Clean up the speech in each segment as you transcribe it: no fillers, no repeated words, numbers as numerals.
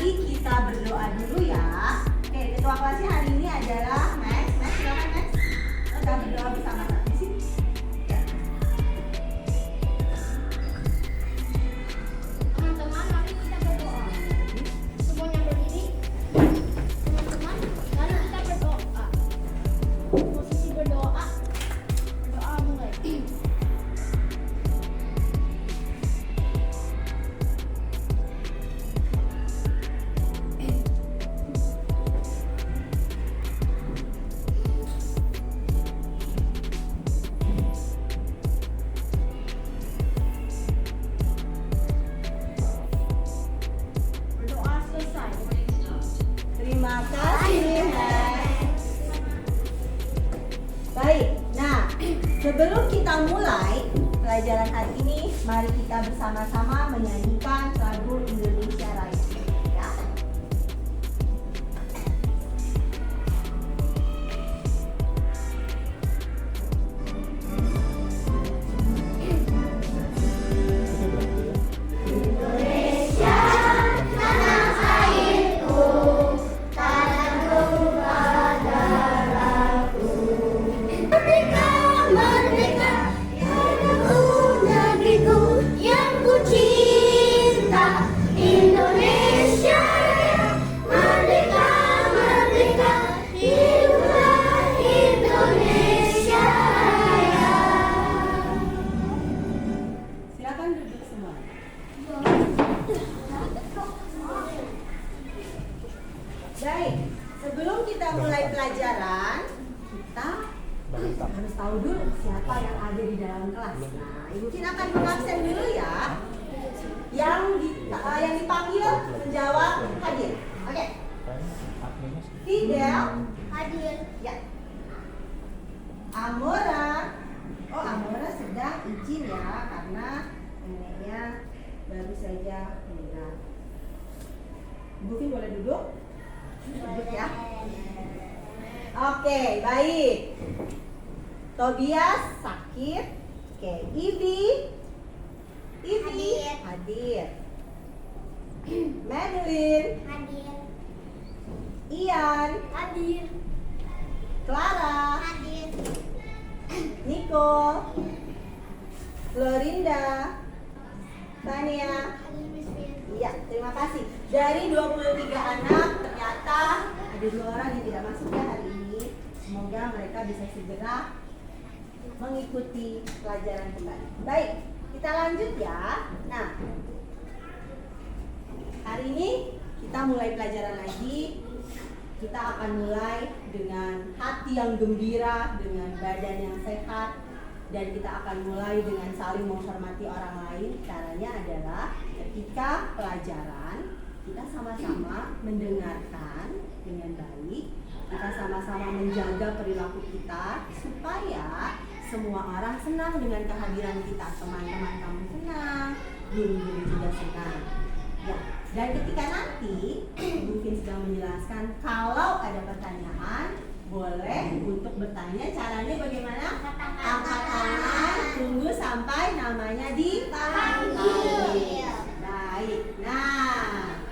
Mari kita berdoa dulu ya. Oke, ketua kelasnya hari ini adalah Max. Max, silakan Max. Kita berdoa bersama-sama di sini. Ya. Teman-teman, mari kita berdoa. Semuanya berdiri. Teman-teman, mari kita berdoa. Posisi berdoa. Berdoa mulai. Berdoa selesai. Terima kasih, Max. Baik, nah sebelum kita mulai pelajaran hari ini, mari kita bersama-sama menyanyikan lagu Indonesia Raya. Ya. Merdeka, merdeka, tanahku, negeriku yang ku cinta, Indonesia Raya. Merdeka, merdeka, hiduplah Indonesia Raya. Silakan duduk semua. Baik, sebelum kita mulai pelajaran, kita harus tahu dulu siapa yang ada di dalam kelas. Nah, Ibu Vin akan mengabsen dulu ya. Yang dipanggil menjawab hadir. Oke. Fidel, Hadir. ya. Amora. Oh, Amora sedang izin ya karena neneknya baru saja meninggal. Ibu Vin boleh duduk? Duduk ya. Oke, baik. Tobias sakit. Oke, Ivi hadir. Madeline, Hadir. Ian, Hadir. Clara, Hadir. Nicole, Florinda, Tania. Hadir, Miss Fir. Iya, terima kasih. Dari 23 anak, ternyata ada 2 orang yang tidak masuk ya hari ini. Semoga mereka bisa segera mengikuti pelajaran kembali. Baik, kita lanjut ya. Nah, hari ini kita mulai pelajaran lagi. Kita akan mulai dengan hati yang gembira, dengan badan yang sehat, dan kita akan mulai dengan saling menghormati orang lain. Caranya adalah ketika pelajaran kita sama-sama mendengarkan dengan baik, kita sama-sama menjaga perilaku kita supaya semua orang senang dengan kehadiran kita. Teman-teman kamu senang, guru-guru juga senang. Ya, dan ketika nanti Ibu Vin sedang menjelaskan, kalau ada pertanyaan boleh untuk bertanya. Caranya bagaimana? Angkat tangan, tunggu sampai namanya dipanggil. Baik. Nah,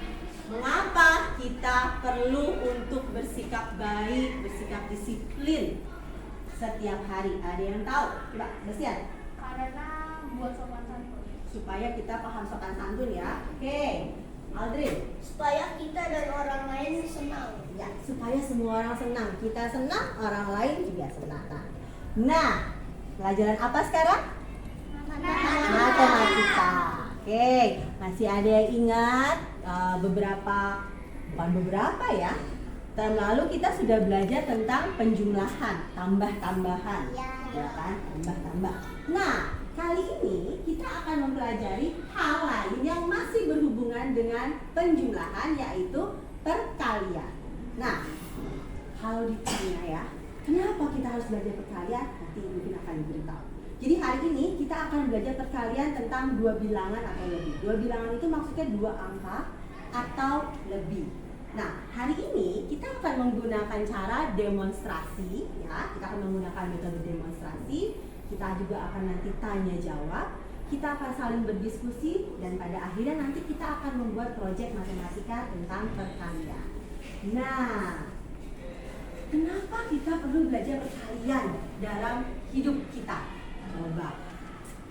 mengapa kita perlu untuk bersikap baik, bersikap disiplin setiap hari? Ada yang tahu? Coba, Besian. Karena buat sopan santun. Supaya kita paham sopan santun ya. Oke, Aldrin. Supaya kita dan orang lain senang. Ya, supaya semua orang senang. Kita senang, orang lain juga senang. Nah, pelajaran apa sekarang? Matematika. Oke, masih ada yang ingat bukan beberapa ya. Tahun lalu kita sudah belajar tentang penjumlahan, tambah-tambahan. Ya kan? Tambah-tambah. Nah, kali ini kita akan mempelajari hal lain yang masih berhubungan dengan penjumlahan, yaitu perkalian. Nah, kalau ditanya ya, kenapa kita harus belajar perkalian? Nanti mungkin akan diberitahu. Jadi hari ini kita akan belajar perkalian tentang 2 bilangan atau lebih. 2 bilangan itu maksudnya 2 angka atau lebih. Nah, hari ini kita akan menggunakan cara demonstrasi ya. Kita akan menggunakan metode demonstrasi. Kita juga akan nanti tanya jawab. kita akan saling berdiskusi, dan pada akhirnya nanti kita akan membuat proyek matematika tentang perkalian. Nah, kenapa kita perlu belajar perkalian dalam hidup kita? Coba.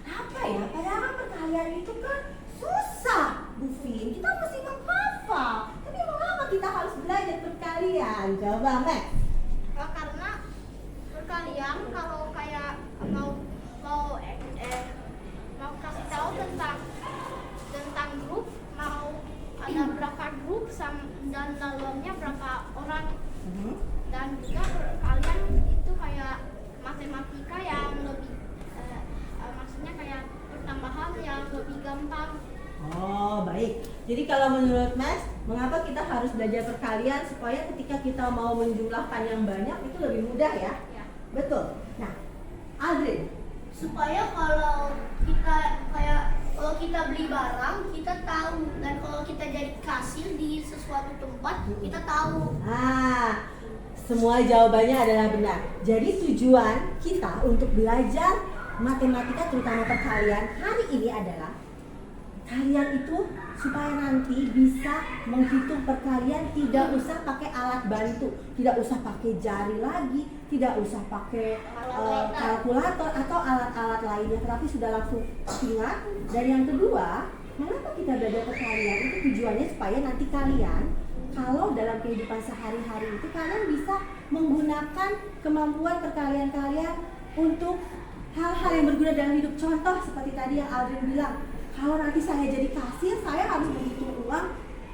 Apa ya? Padahal perkalian itu kan susah, Bu Vin. Kita mesti menghafal. Tapi mengapa kita harus belajar perkalian? Coba, Max. Karena perkalian kalau kayak mau kasih tahu tentang grup, mau ada berapa grup dan dalamnya berapa orang, dan juga perkalian itu kayak matematika yang lebih maksudnya kayak pertambahan yang lebih gampang. Oh, baik. Jadi kalau menurut Mas, mengapa kita harus belajar perkalian supaya ketika kita mau menjumlahkan yang banyak itu lebih mudah ya? Ya. Betul. Nah, Aldrin, Supaya kalau kita beli barang kita tahu, dan kalau kita jadi kasir di sesuatu tempat kita tahu. nah, semua jawabannya adalah benar. Jadi tujuan kita untuk belajar matematika terutama perkalian hari ini adalah kalian itu supaya nanti bisa menghitung perkalian tidak usah pakai alat bantu, tidak usah pakai jari lagi, tidak usah pakai kalkulator atau alat-alat lainnya, tetapi sudah langsung ingat. Dan yang kedua, mengapa kita belajar perkalian? Itu tujuannya supaya nanti kalian kalau dalam kehidupan sehari-hari itu kalian bisa menggunakan kemampuan perkalian kalian untuk hal-hal yang berguna dalam hidup. Contoh seperti tadi yang Aldrin bilang, kalau nanti saya jadi kasir, saya harus menghitung uang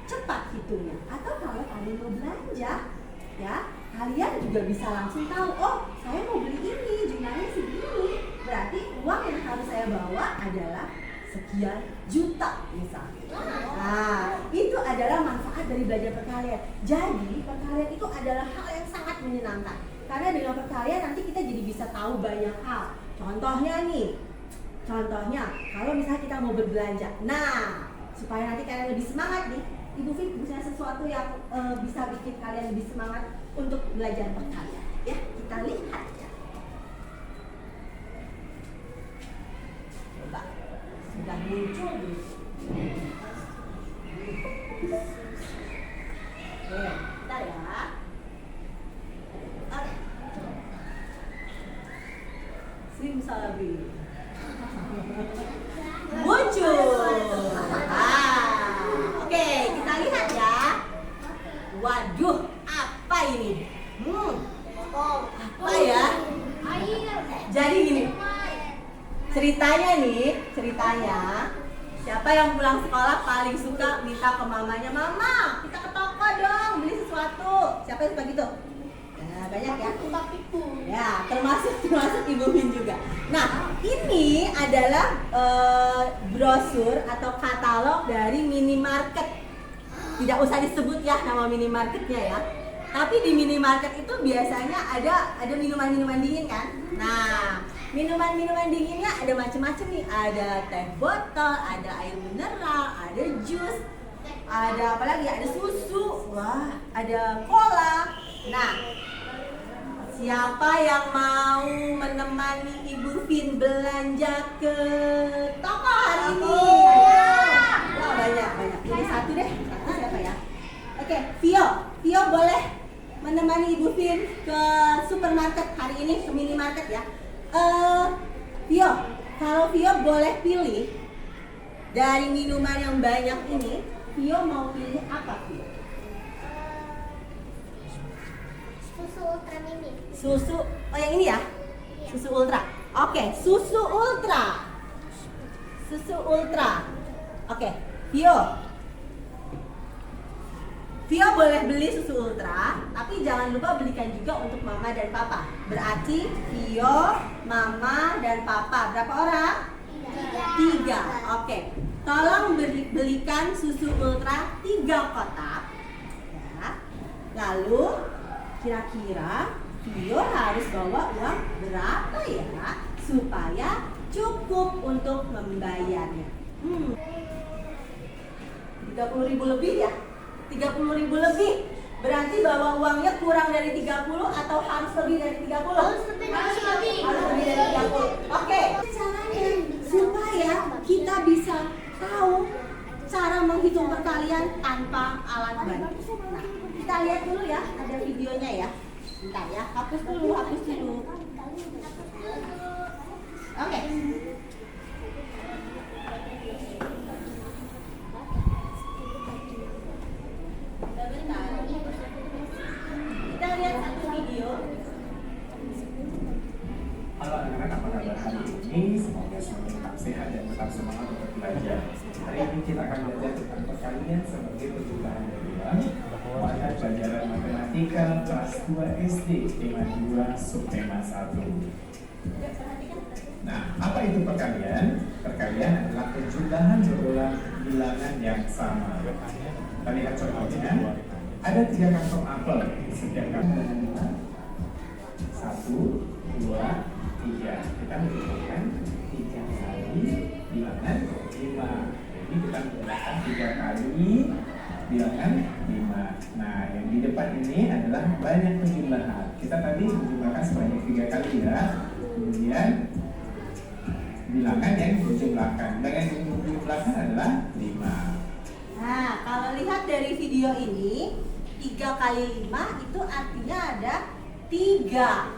cepat hitungnya. Atau kalau kalian mau belanja, ya kalian juga bisa langsung tahu, oh saya mau beli ini, jumlahnya segini, berarti uang yang harus saya bawa adalah sekian juta misalnya. Nah, itu adalah manfaat dari belajar perkalian. Jadi perkalian itu adalah hal yang sangat menyenangkan, karena dengan perkalian nanti kita jadi bisa tahu banyak hal. Contohnya kalau misalnya kita mau berbelanja, nah supaya nanti kalian lebih semangat nih, Ibu Fit punya sesuatu yang bisa bikin kalian lebih semangat untuk belajar perkalian. Ya, kita lihat ya. Coba, sudah muncul belum? Oke, bentar ya. Oke. Simsalabim. Muncul. Oke, kita lihat ya. Waduh, apa ini? Apa ya? Jadi gini, ceritanya siapa yang pulang sekolah paling suka minta ke mamanya, mama kita ke toko dong beli sesuatu. Siapa yang suka gitu? Nah, banyak ya. Ya, termasuk Ibu Min juga. Nah, ini adalah brosur atau katalog dari minimarket. Tidak usah disebut ya nama minimarketnya ya. Tapi di minimarket itu biasanya ada minuman-minuman dingin kan. Nah, minuman-minuman dinginnya ada macam-macam nih. Ada teh botol, ada air mineral, ada jus, ada apa lagi? Ada susu, wah, ada cola. Nah, siapa yang mau menemani Ibu Vin belanja ke toko hari ini? Wah, banyak. Ini satu deh. Siapa ya? Oke, Vio boleh menemani Ibu Vin ke supermarket hari ini, ke minimarket ya. Vio, kalau Vio boleh pilih dari minuman yang banyak ini, Vio mau pilih apa, Vio? Susu Ultra Mini. Susu, oh yang ini ya? Susu Ultra. Oke, susu Ultra. Oke, Vio boleh beli susu Ultra, tapi jangan lupa belikan juga untuk Mama dan Papa. Berarti Vio, Mama, dan Papa. Berapa orang? 3. Oke, tolong belikan susu Ultra 3 kotak. Ya. Lalu kira-kira Vio harus bawa uang berapa ya supaya cukup untuk membayarnya? 30.000 lebih ya? 30.000 lebih. Berarti bawa uangnya kurang dari 30 atau harus lebih dari 30? Harus lebih. Harus lebih dari 30. Oke. Caranya supaya menghitung perkalian tanpa alat bantu. Nah, kita lihat dulu ya, ada videonya ya. Bentar ya, hapus dulu. Oke. Kita lihat satu video. Halo anak-anak, apa kabar hari ini? Semoga semakin tetap sehat dan tetap semangat untuk belajar. Hari ini kita akan belajar tentang perkalian sebagai penjumlahan dari ulang. Pada pelajaran matematika kelas 2 SD tema 2 subtema 1. Nah, apa itu perkalian? Perkalian adalah penjumlahan berulang bilangan yang sama. Kita lihat contohnya. Ada 3 kantong apel. Setiap kantong dengan 1, 2, 3. Kita menghitungkan 3 kali bilangan 5. Jadi kita menggunakan 3 kali bilangan 5. Nah, yang di depan ini adalah banyak penjumlahan. Kita tadi menjumlahkan sebanyak 3 kali ya. Kemudian bilangan yang dijumlahkan. Bilangan yang dijumlahkan adalah 5. Nah, kalau lihat dari video ini, 3 kali 5 itu artinya ada 3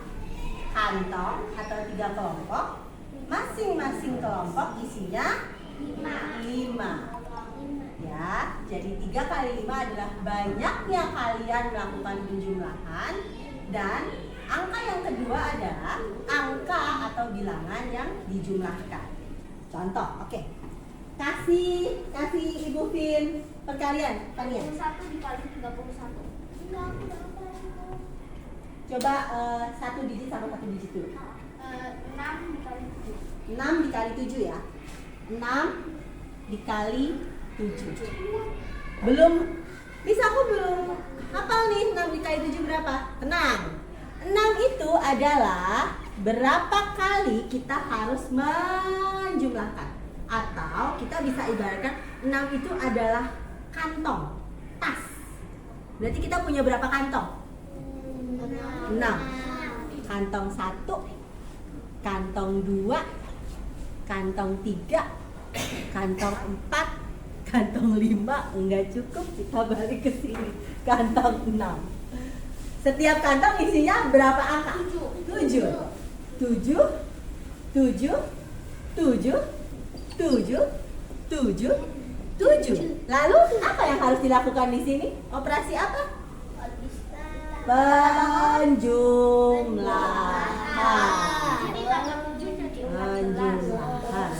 kantong atau 3 kelompok. Masing-masing kelompok isinya 5. Ya, jadi 3 kali 5 adalah banyaknya kalian melakukan penjumlahan, dan angka yang kedua adalah angka atau bilangan yang dijumlahkan. Contoh, oke. Kasih Ibu Vin perkalian. 1 dikali 31. Coba 1 digit sama 1 digit dulu. 6 dikali 7. 6 dikali 7 ya. 6 dikali 7. Belum, bisa aku belum hafal nih 6 dikali 7 berapa? Tenang. 6 itu adalah berapa kali kita harus menjumlahkan. Atau kita bisa ibaratkan 6 itu adalah kantong, tas. Berarti kita punya berapa kantong? 6. Kantong 1, kantong 2, kantong 3, kantong 4, kantong 5. Enggak cukup, kita balik ke sini. Kantong 6. Setiap kantong isinya berapa angka? 7. 7. Lalu apa yang harus dilakukan di sini? Operasi apa? Penjumlahan. Penjumlahan.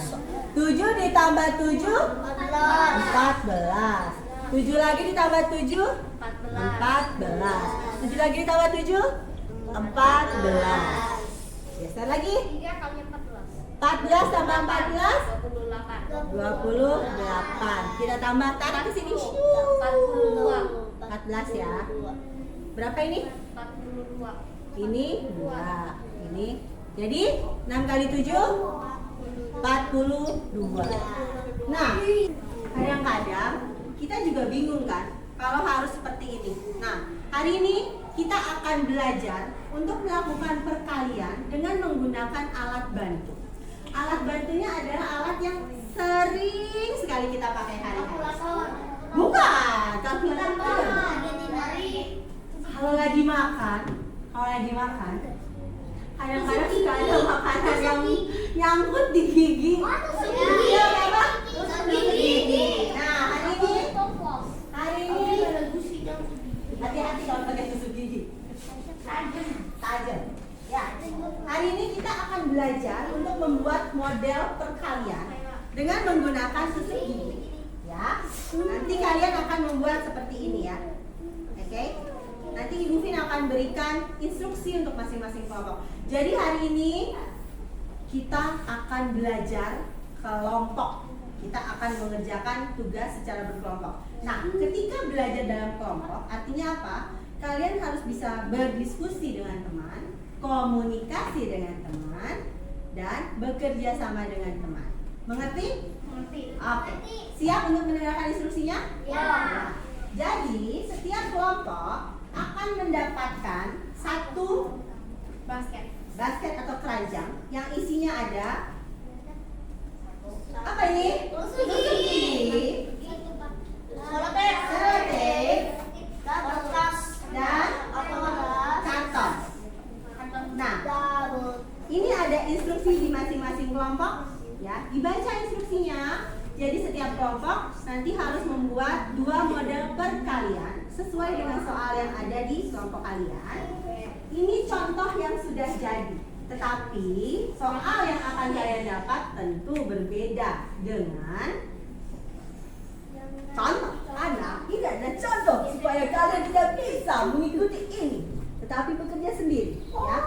7 ditambah 7 14. 7 lagi ditambah 7 14. 7 lagi ditambah 7 14. Geser lagi. 3 kali 14. 14 tambah 14 28. 28. Kita tambah tarik ke sini. 14 ya. Berapa ini? 42. Ini 2. Ini. Jadi 6 kali 7 42. Nah, kadang-kadang kita juga bingung kan kalau harus seperti ini. Nah, hari ini kita akan belajar untuk melakukan perkalian dengan menggunakan alat bantu. Alat bantunya adalah alat yang sering sekali kita pakai hari-hari. Bukan, kalkulator. Kalau lagi makan, kadang-kadang suka ada makanan yang nyangkut di gigi. Iya, apa? Gigi. Nah, hari ini hati-hati kalau pakai tusuk gigi. Tajam. Ya. Hari ini kita akan belajar untuk membuat model perkalian dengan menggunakan tusuk gigi. Ya. Nanti kalian akan membuat seperti ini ya. Oke? Nanti Ibu Vin akan berikan instruksi untuk masing-masing kelompok. Jadi hari ini kita akan belajar kelompok. Kita akan mengerjakan tugas secara berkelompok. Nah, ketika belajar dalam kelompok, artinya apa? Kalian harus bisa berdiskusi dengan teman, komunikasi dengan teman, dan bekerja sama dengan teman. Mengerti? Mengerti. Oke. Siap untuk mendengarkan instruksinya? Ya. Jadi, setiap kelompok akan mendapatkan satu basket atau keranjang yang isinya ada apa ini? Tusuk gigi. masing-masing kelompok ya. Dibaca instruksinya. Jadi setiap kelompok nanti harus membuat 2 model perkalian sesuai dengan soal yang ada di kelompok kalian. Ini contoh yang sudah jadi. Tetapi soal yang akan kalian dapat tentu berbeda dengan contoh. Anak tidak ada contoh supaya kalian tidak bisa mengikuti ini, tetapi bekerja sendiri. Ya,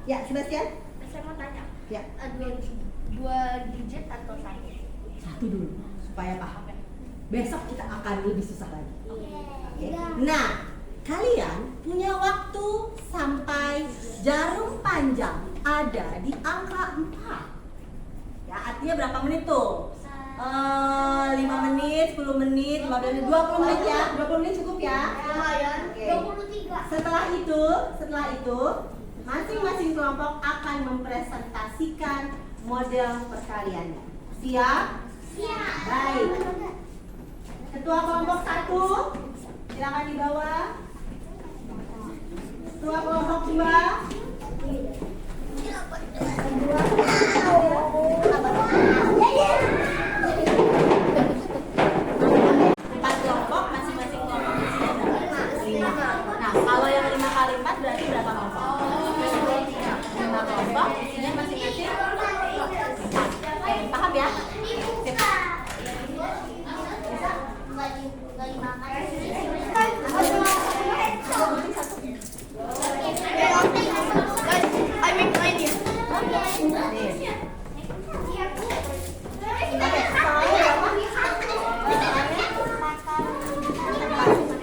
ya Sebastian. Saya mau tanya. Ya. Dua digit atau satu? Satu dulu supaya paham. Besok kita akan lebih susah lagi. Oke. Nah, kalian punya waktu sampai jarum panjang ada di angka 4. Ya, artinya berapa menit tuh? 5 menit, 10 menit, 15 menit, 20 menit ya. 20 menit cukup ya? Lumayan. Oke. 23. Setelah itu masing-masing kelompok akan mempresentasikan model perkaliannya. Siap? Siap. Baik. Ketua kelompok 1, silakan di bawah. Ketua kelompok 2. Empat kelompok, masing-masing kelompok isinya berapa? 5. Nah, kalau yang 5 kali 4 berarti berapa kelompok? 5 kelompok, isinya masing-masing 4. Oke, paham ya? Sip.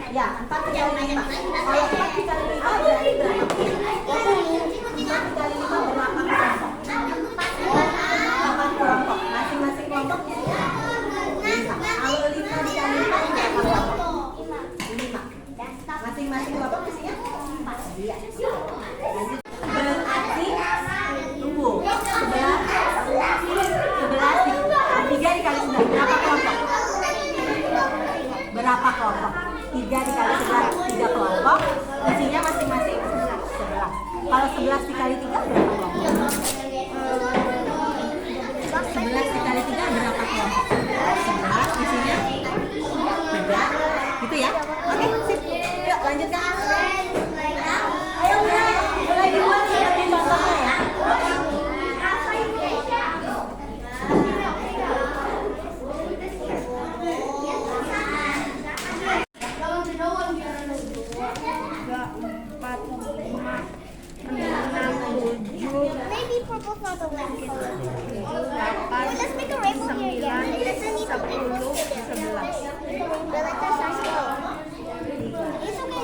Ya, 4 kali 5. Kalau 4 kali 5 berarti berapa? 20. 4 kali 5 berapa kelompok? 8 kelompok. Masing-masing kelompok isinya 5. Kalau 5 dikali 4 berapa kelompok? 5. Masing-masing kelompok isinya 4. Iya. Lanjut. Berarti tunggu. 11 3 dikali 9 berapa kelompok? Berapa kelompok? 3 dikali 11 3 kelompok. Isinya masing-masing 11. Kalau 11 dikali 3 berapa kelompok? 11 dikali 3 berapa kelompok? 11 isinya 3. Gitu ya? Oke, sip. Yuk lanjutkan. Ayo mulai dibuat seperti contohnya ya. Maybe purple's not the left. Let's make a rainbow here again. It doesn't need to be but let us ask go. It's okay.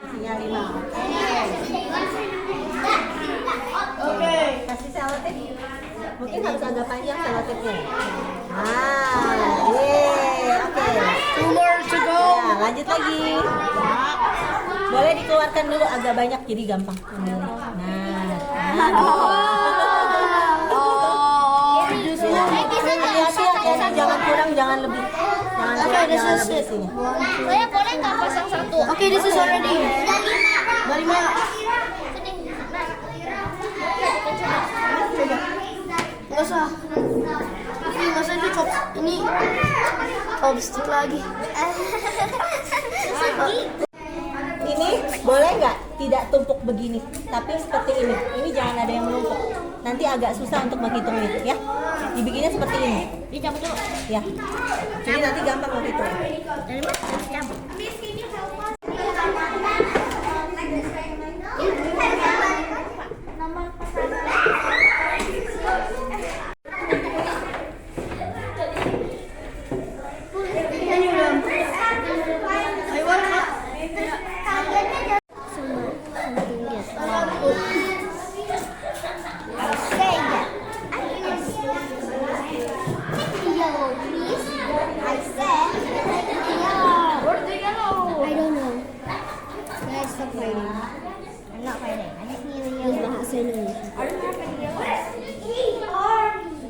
Isinya 5. Oke, kasih selotip. Mungkin harus agak panjang selotipnya. Oke. 2 more to go. Ya, lanjut lagi. Boleh dikeluarkan dulu agak banyak jadi gampang. Hati-hati, jangan kurang, jangan lebih. Jangan kurang, jangan lebih isinya. Saya boleh nggak pasang satu? Okay, this is already. Dari mana? Nggak usah. Ini nggak usah itu chop. Ini chopstick lagi. Ini boleh nggak tidak tumpuk begini, tapi seperti ini. Ini jangan ada yang menumpuk. Nanti agak susah untuk menghitungnya, ya. Dibikinnya seperti ini. Dicabut dulu. Ya. Jadi nanti gampang menghitung. Dari mana? Cabut.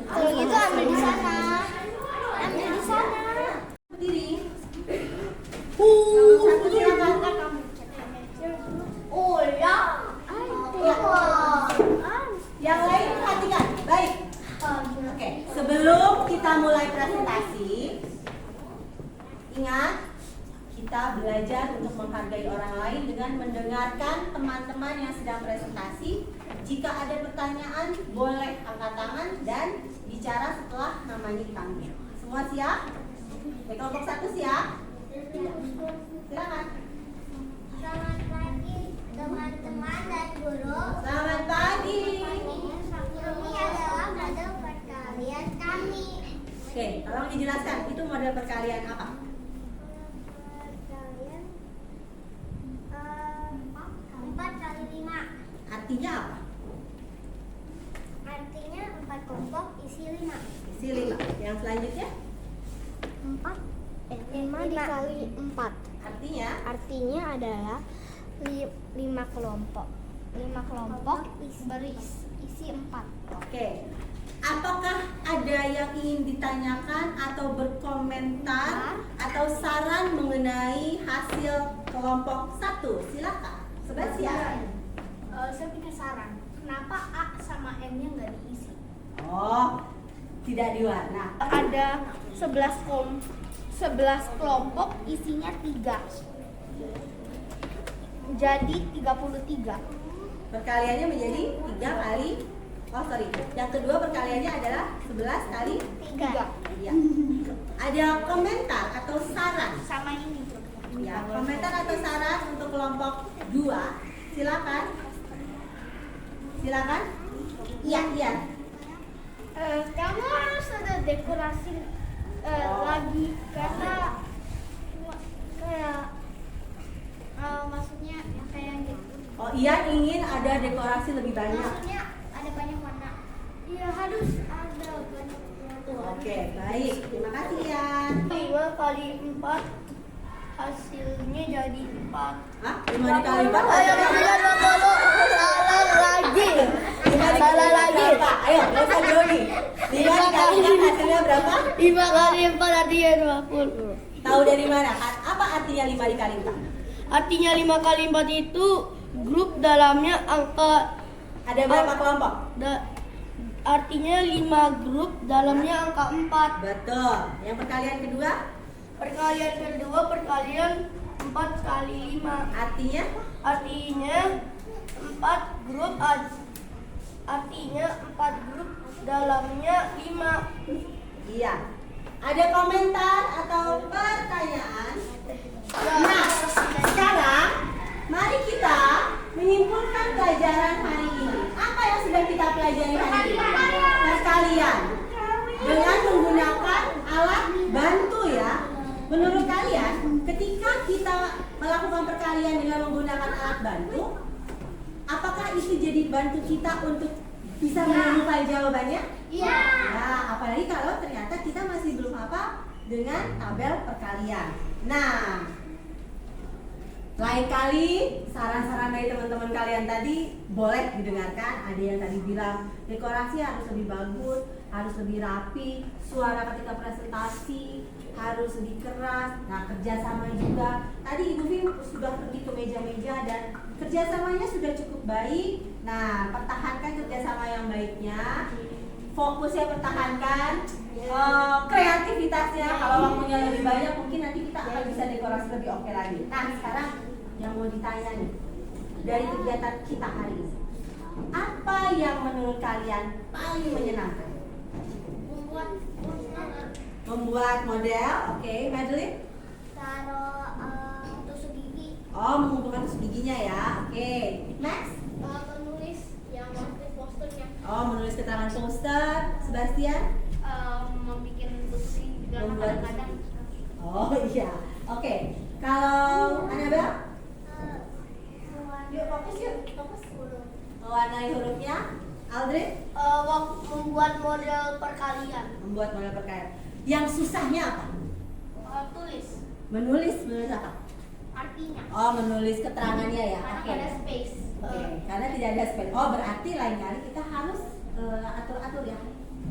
Kalau gitu ambil di sana. Ambil di sana. Berdiri. Oh ya. Ya, Sebelum kita mulai presentasi, ingat kita belajar untuk menghargai orang lain dengan mendengarkan teman-teman yang sedang presentasi. Jika ada pertanyaan, boleh angkat tangan dan bicara setelah namanya dipanggil. Semua siap? Oke, kelompok 1 siap? Silakan. Selamat pagi teman-teman dan guru. Selamat pagi. Ini adalah model perkalian kami. Oke, tolong dijelaskan itu model perkalian apa? Perkalian 4 kali 5. Artinya apa? Artinya 4 kelompok isi 5. Isi 5. Yang selanjutnya? 5 dikali 4. Artinya? Artinya adalah 5 kelompok. 5 kelompok berisi 4. Oke. Apakah ada yang ingin ditanyakan atau berkomentar atau saran mengenai hasil kelompok 1? Silakan. Sebastian. Saya punya saran. Kenapa A sama M-nya nggak diisi? Oh, tidak diwarna. Ada 11 kelompok isinya 3. Jadi 33. Perkaliannya menjadi 3 kali. Oh sorry. Yang kedua perkaliannya adalah 11 kali 3. Iya. Ada komentar atau saran? Sama ini. Ya, komentar atau saran untuk kelompok 2. Silakan. Silakan. Iya, iya. Kamu harus ada dekorasi lagi karena kayak maksudnya kayak gitu. Oh, Ian ingin ada dekorasi lebih banyak. Maksudnya ada banyak warna. Iya harus ada banyak warna. Oke, baik. Terima kasih, Ian. 5 kali 4 hasilnya jadi 4. Hah? 5 dikali 4? Ayo, salah lagi. 5 Salah lagi. berapa? Ayo, nggak usah grogi. 5 dikali 4 hasilnya berapa? 5 kali 4 artinya 20. Tahu dari mana? Apa artinya 5 dikali 4? Artinya 5 kali 4 itu grup dalamnya angka. Ada berapa kelompok? Artinya 5 grup dalamnya angka 4. Betul. Yang perkalian kedua? Perkalian kedua perkalian 4 kali 5. Artinya? Artinya 4 grup artinya 4 grup dalamnya 5. Iya. Ada komentar atau pertanyaan? Nah, sekarang mari kita menyimpulkan pelajaran hari ini. Apa yang sudah kita pelajari hari ini? Perkalian dengan menggunakan alat bantu ya. Menurut kalian, ketika kita melakukan perkalian dengan menggunakan alat bantu, apakah itu jadi bantu kita untuk bisa menemukan jawabannya? Iya. Nah, apalagi kalau ternyata kita masih belum hafal dengan tabel perkalian. Nah, lain kali saran-saran dari teman-teman kalian tadi boleh didengarkan. Ada yang tadi bilang dekorasi harus lebih bagus, harus lebih rapi, suara ketika presentasi harus lebih keras. Nah, kerjasamanya juga. Tadi Ibu Vim sudah pergi ke meja-meja dan kerjasamanya sudah cukup baik. Nah, pertahankan kerjasama yang baiknya. Fokusnya pertahankan, kreativitasnya. Kalau waktunya lebih banyak, mungkin nanti kita akan bisa dekorasi lebih oke lagi. Nah, sekarang yang mau ditanya nih, dari kegiatan kita hari ini, apa yang menurut kalian paling menyenangkan? Membuat model, oke. Madeline? Taruh tusuk gigi. Oh, mengumpulkan tusuk giginya ya, oke. Max? Menulis yang menulis posternya. Oh, menulis keterangan poster. Sebastian? Membuat besi dan Membuat kadang-kadang Oh iya, oke. Kalau Annabel? Yuk fokus yuk, fokus. Mewarnai hurufnya. Aldrin? Membuat model perkalian. Membuat model perkalian. Yang susahnya apa? tulis Menulis apa? artinya. Oh, menulis keterangannya ya. Karena Oke. ada space. Oke, karena tidak ada space. Oh, berarti lain kali kita harus atur-atur ya.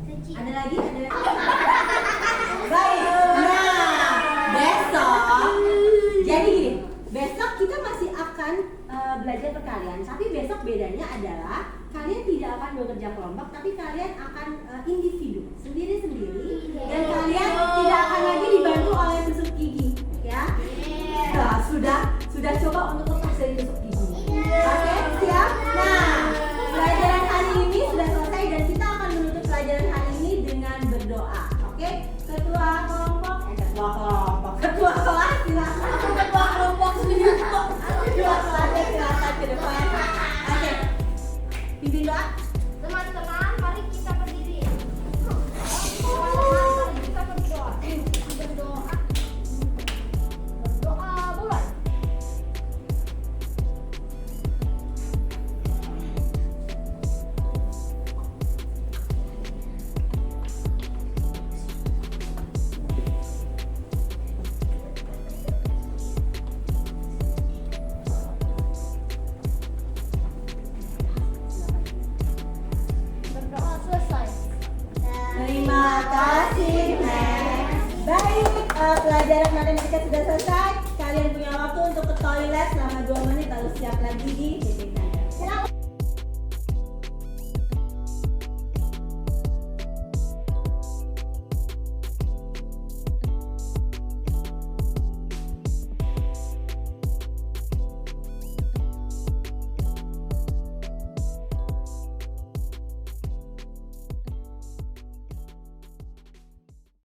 Kecil. Ada lagi? Ada lagi? Baik. Nah, besok. Jadi gini, besok kita masih akan belajar ke kalian, tapi besok bedanya adalah kalian tidak akan bekerja kelompok, tapi kalian akan individu, sendiri-sendiri, dan kalian tidak akan lagi dibantu oleh tusuk gigi, ya. Nah, sudah coba untuk lepas dari tusuk gigi. Oke, siap? Nah, pelajaran hari ini sudah selesai dan kita akan menutup pelajaran hari ini dengan berdoa. Oke, ketua kelas silakan. Ketua kelompok ketua kelasnya silakan ke depan. Oke, pimpin doa. Teman-teman, mari kita berdiri. Teman-teman, mari kita berdoa. Berdoa mulai. Berdoa selesai. Terima kasih, Max. Baik, pelajaran matematika sudah selesai. Kalian punya waktu untuk ke toilet selama 2 menit lalu siap lagi di titik tanda. Silakan.